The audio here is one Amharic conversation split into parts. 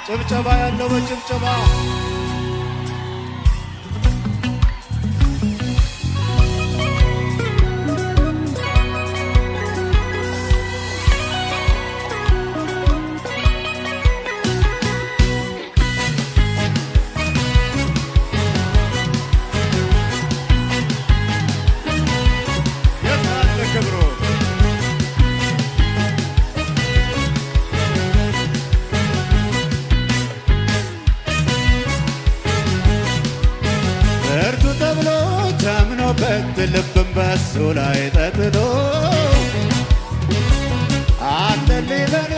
ጭብጨባ ያለው በጭብጨባ ልብም በሱ ላይ ተጥሎ አለልኝ ለኔ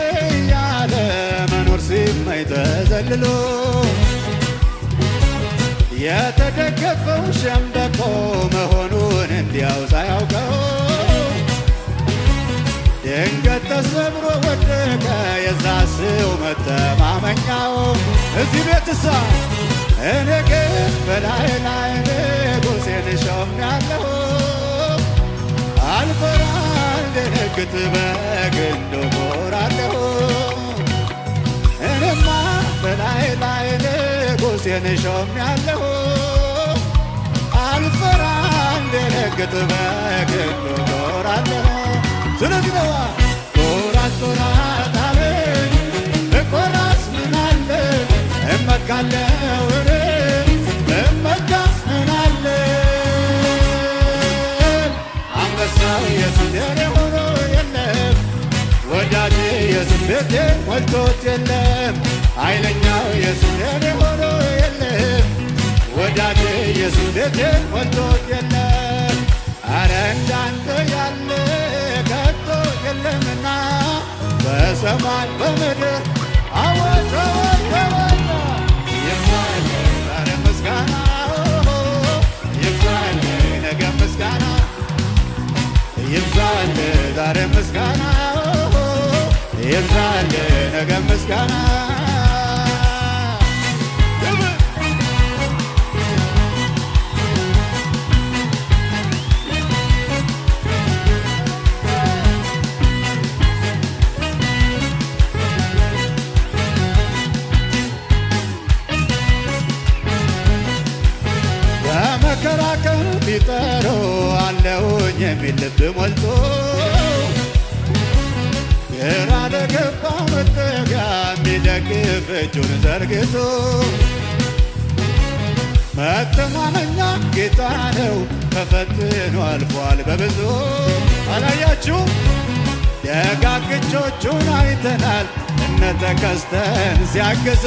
ያለ መኖር ሲመኝ ተዘልሎ የተደገፈው ሸምበቆ መሆኑን እንዲያው ሳያውቀው ድንገት ተሰብሮ ወደቀ የዛ ሰው መተማመኛው። እዚህ ቤትሳ እኔ ግን በላይ ላይ ንጉሴን ሾሜያለሁ አልፈራም ልደነግጥ በግንዱ እኮራለሁ። እኔማ በላይ ላይ ንጉሴን ሾሜያለሁ አልፈራም ልደነግጥ በግንዱ እኮራለሁ። ስለዚህ ነዋ ኮራት ኮራት አለኝ ብኮራስ ምን አለ እመካለሁ እመካስ ምን አለ አንበሳው ኢየሱስ የኔ ሆኖ የለም ወዳጄ ኢየሱስ ቤቴ ሞልቶት የለም ኃይለኛው ኢየሱስ የኔ ሆኖ የለም ወዳጄ ኢየሱስ ቤቴ ሞልቶት የለም። አረ እንዳንተ ያለ ከቶ የለምና በሰማይ በምድር አዋጅ አዋጅ አዋጅ ይብዛል ዛሬ ምስጋና ይብዛል ነገ ምስጋና ይብዛል ዛሬ ምስጋና ይብዛል ነገ ምስጋና መከራከር ቢጠሩ አለውኝ የሚል ልብ ሞልቶ ግራ ለገባው መጠጊያ የሚደግፍ እጁን ዘርግቶ መተማመኛ ጌታ ነው ተፈትኖ አልፏል በብዙ። አላያችሁ ደጋግ እጆቹን አይተናል እነ ተከስተን ሲያግዙ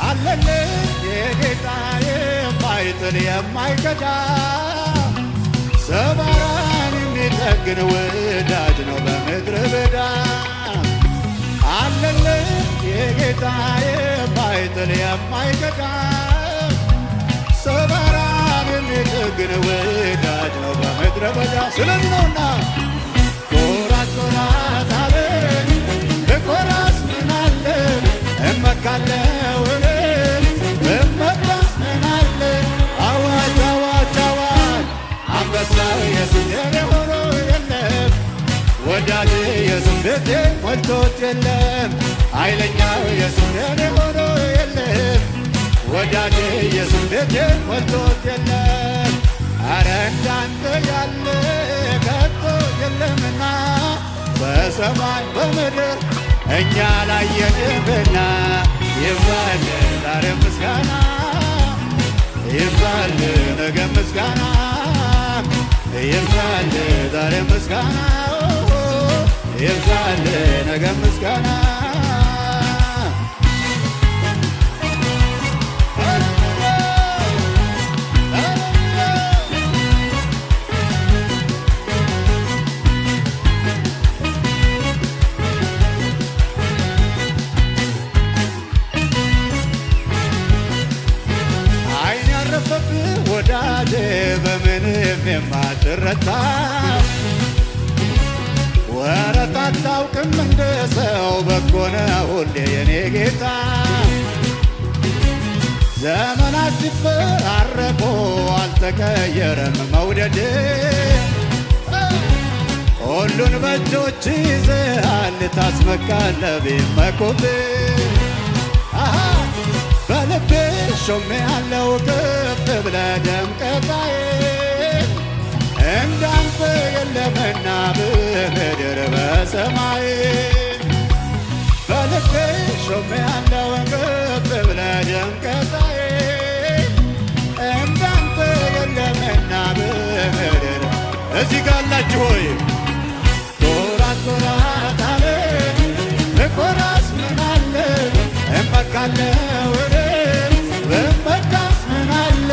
አለልኝ የጌታ የማይጥል የማይከዳ ሰባራን የሚጠግን ወዳጅ ነው በምድረ በዳ። አለልኝ የጌታ የማይጥል የማይከዳ ሰባራን የሚጠግን ወዳጅ ነው በምድረ በዳ። ስለዚህ ነውና ኮራት ኮራት አለኝ ብኮራስ ምን አለ እመካለሁ እመካስ ምን አለ አዋጅ አዋጅ አዋጅ አንበሳው ኢየሱስ የኔ ሆኖ የለም ወዳጄ ኢየሱስ ቤቴ ሞልቶት የለም ኃይለኛው ኢየሱስ የኔ ሆኖ የለም ወዳጄ ኢየሱስ ቤቴ ሞልቶት የለም። አረ እንዳንተ ያለ ከቶ የለምና በሰማይ በምድር እኛ ላየንህና ይብዛል ዛሬ ምስጋና ይብዛል ነገ ምስጋና ይብዛል ዛሬ ምስጋና ይብዛል ነገ ምስጋና ወዳጄ በምንም የማትረታ ወረት አታውቅም እንደ ሰው በጎነ ሁሌ የኔ ጌታ ዘመናት ሲፈራረቁ አልተቀየረም መውደድ ሁሉን በእጆች ይዘሃል ታስመካለህ ቢመኩብህ በልቤ ሾሜ ያለው ከፍ ብለህ ደምቀታዬ እንዳንተ የለምና በምድር በሰማይ በልቤ ሾሜ ያለው ከፍ ብለህ ደምቀታዬ እንዳንተ የለምና በምድር እዚህ ጋር አላችሁ ሆይ ኮራት ኮራት አለ ልኮራስ ምን አለ እመካለሁ በመካስ ምን አለ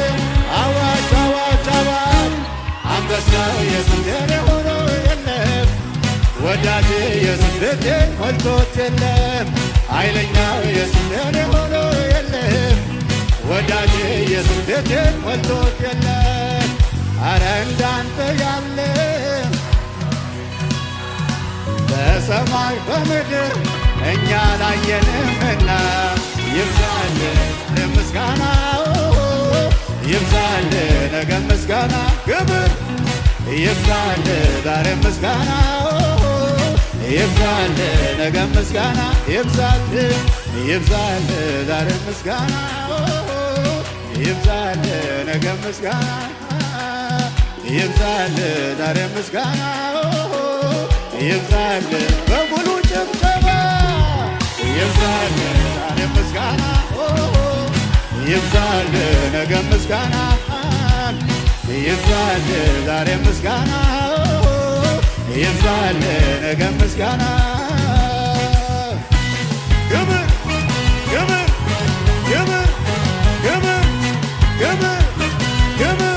አዋጅ አዋጅ አዋጅ አንበሳው የስንዴ ሆኖ የለም ወዳጄ የስንዴ ሞልቶት የለም ኃይለኛው የስንዴ ሆኖ የለም ወዳጄ የስንዴ ሞልቶት የለም አረ እንዳንተ ያለ በሰማይ በምድር እኛ ላየንምና ይብዛል ምስጋና ይብዛል ነገ ምስጋና ክብር ይብዛል ዛሬ ምስጋና ይብዛል ነገ ምስጋና ይብዛል ይብዛል ዛሬ ምስጋና ይብዛል ነገ ምስጋና ይብዛል ዛሬ ምስጋና ይብዛል በሙሉ ጭብጨባ ይብዛል ዛሬ ምስጋና ይብዛል ነገ ምስጋና ይብዛል ዛሬ ምስጋና ይብዛል ነገ ምስጋና ክብር ክብር ክብር ክብር ክብር ክብር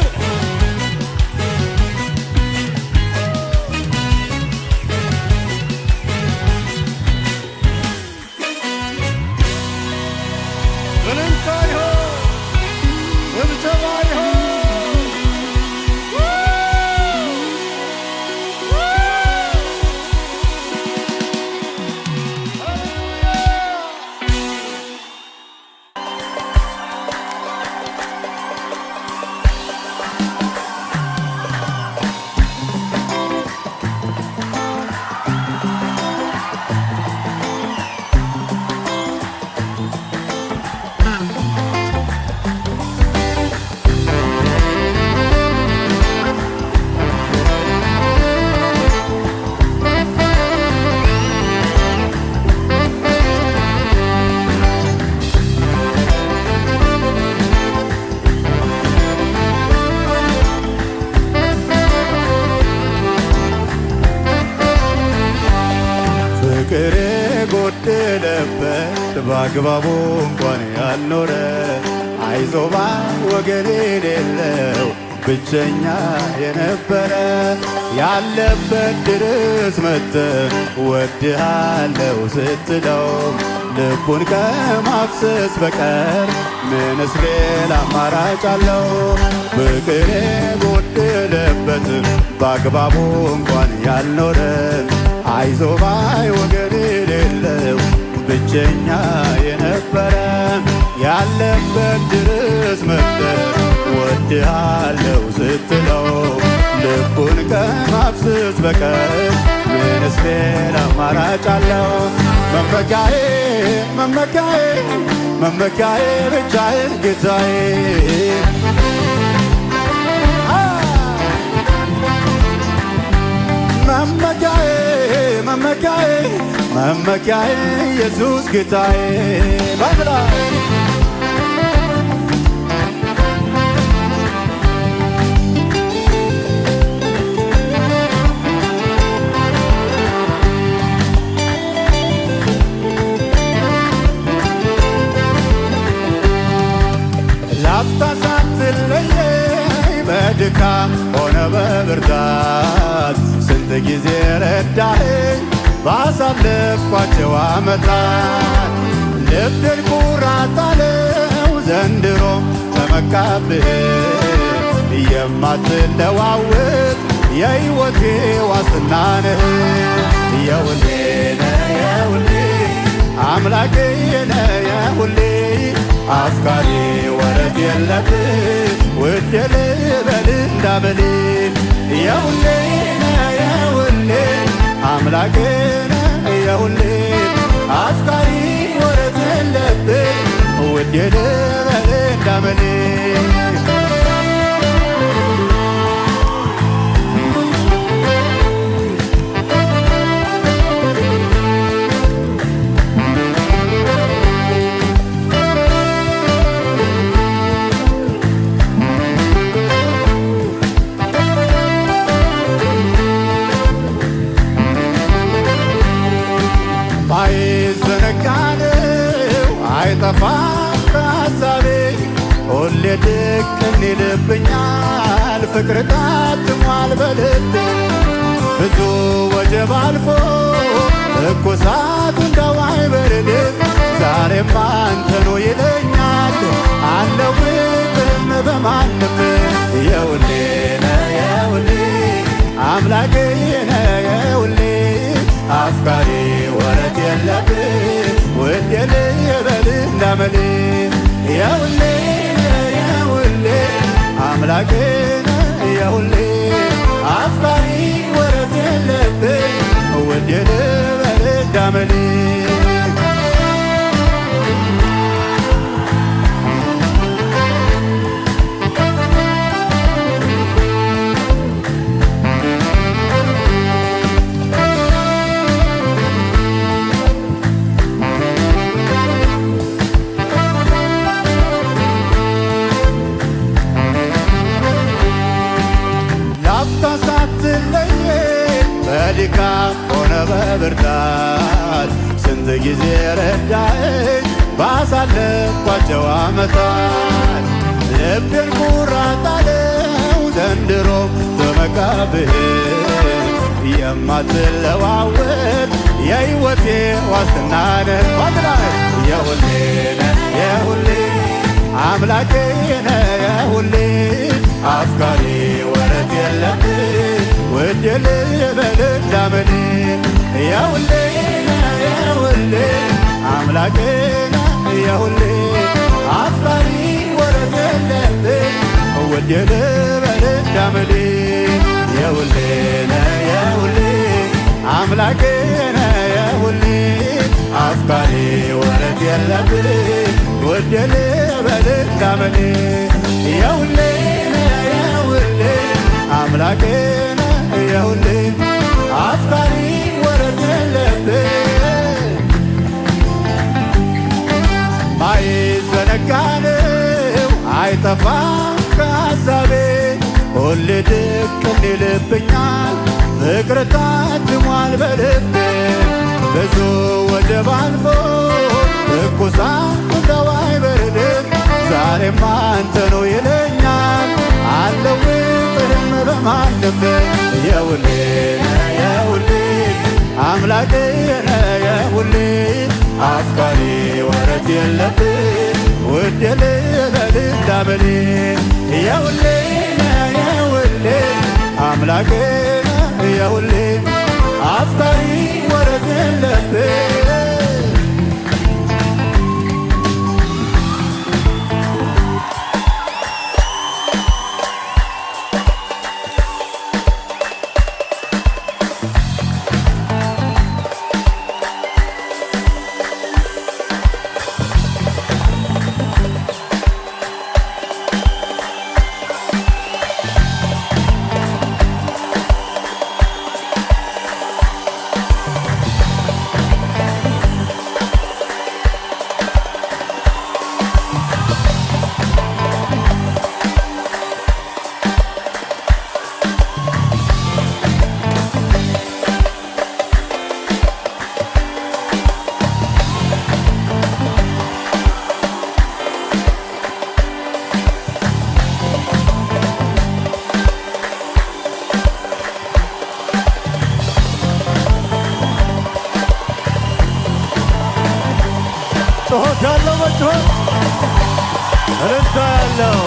ፍቅር ጎደለበት በአግባቡ እንኳን ያልኖረ አይዞባ ወገን የሌለው ብቸኛ የነበረ ያለበት ድረስ መጥተህ ወድሃለው ስትለው ልቡን ከማፍሰስ በቀር ምንስ ሌላ አማራጭ አለው? ፍቅር ጎደለበት በአግባቡ እንኳን ያልኖረ አይዞባይ ወገን የሌለው ብቸኛ የነበረ ያለበት ድረስ መጥተህ ወድሃለው ስትለው ልቡን ከማፍሰስ በቀር ምንስ ሌላ አማራጭ አለው? መመኪያዬ መመኪያዬ መመኪያዬ ብቻዬን ጌታዬ መመኪያዬ መመኪያዬ መመኪያዬ ኢየሱስ ጌታዬ ባይብላ ላፍታ ሳትለየኝ በድካም ሆነ በብርታት ስንት ጊዜ ረዳኸኝ ባሳለፍኳቸው ዓመታት ልቤን ኩራት አለው ዘንድሮ ተመካብህ የማትለዋወጥ የሕይወቴ ዋስትና ነህ የሁሌ ነህ የሁሌ አምላኬ ነህ የሁሌ አፍቃሪ ወረት የለብህ ውዴ ልበል እንዳበል የሁሌ ነህ የሁሌ የሁሌ አምላኬ ነህ የሁሌ አፍቃሪ ወረት የለብህ ውዴ ልበል እንዳመሌ አይዘነጋነው አይጠፋም ከሐሳቤ ሁሌ ድቅን ይልብኛል ፍቅር ታትሟል በልቤ ብዙ ወጀብ አልፎ ትኩሳቱ እንደው አይበርድም ዛሬም አንተኑ ይለኛል አልለውጥም በማንም የሁሌ ነህ የሁሌ አምላኬ ነህ የሁሌ አፍቃሪ ወረት የለብህ ውዴ ልበል እንዳመሌ የሁሌ የሁሌ አምላኬ ነህ የሁሌ አፍቃሪ ወረት የለብህ ውዴ ልበል እንዳመሌ በድካም ሆነ በብርታት ስንት ጊዜ ረዳኸኝ ባሳለፍኳቸው ዓመታት ልቤን ኩራት አለው ዘንድሮ ተመካብህ የማትለዋወጥ የሕይወቴ ዋስትና ነህ ባትላይ የሁሌ ነህ የሁሌ አምላኬ ነህ የሁሌ አፍቃሪ ወረት የለብህ ውዴ ልበል እንዳመሌ የሁሌ የሁሌ አምላኬ ነህ የሁሌ አፍቃሪ ወረት የለብህ ውዴ ልበል እንዳመሌ የሁሌ ነህ የሁሌ አምላኬ ነህ የሁሌ አፍቃሪ ወረት የለብህ ውዴ ልበል እንዳመሌ የሁሌ ነህ የሁሌ አምላኬ የሁሌ አፍቃሪ ወረት የለብህ ማይዘነጋነው አይጠፋም ከሐሳቤ ሁሌ ድቅን ይልብኛል ፍቅር ታትሟል በልቤ ብዙ ወጀብ አልፎ ትኩሳቱ እንደው አይበርድም ዛሬም አንተኑ ይለኛል አልለውጥህም በማንም የሁሌ ነህ የሁሌ አምላኬ ነህ የሁሌ አፍቃሪ ወረት የለብህ ውዴ ልበል እንዳመሌ የሁሌ ነህ የሁሌ አምላኬ ነህ የሁሌ አፍቃሪ ወረት የለብህ ጮኸት ያለው መጮኸት እልልታ ያለው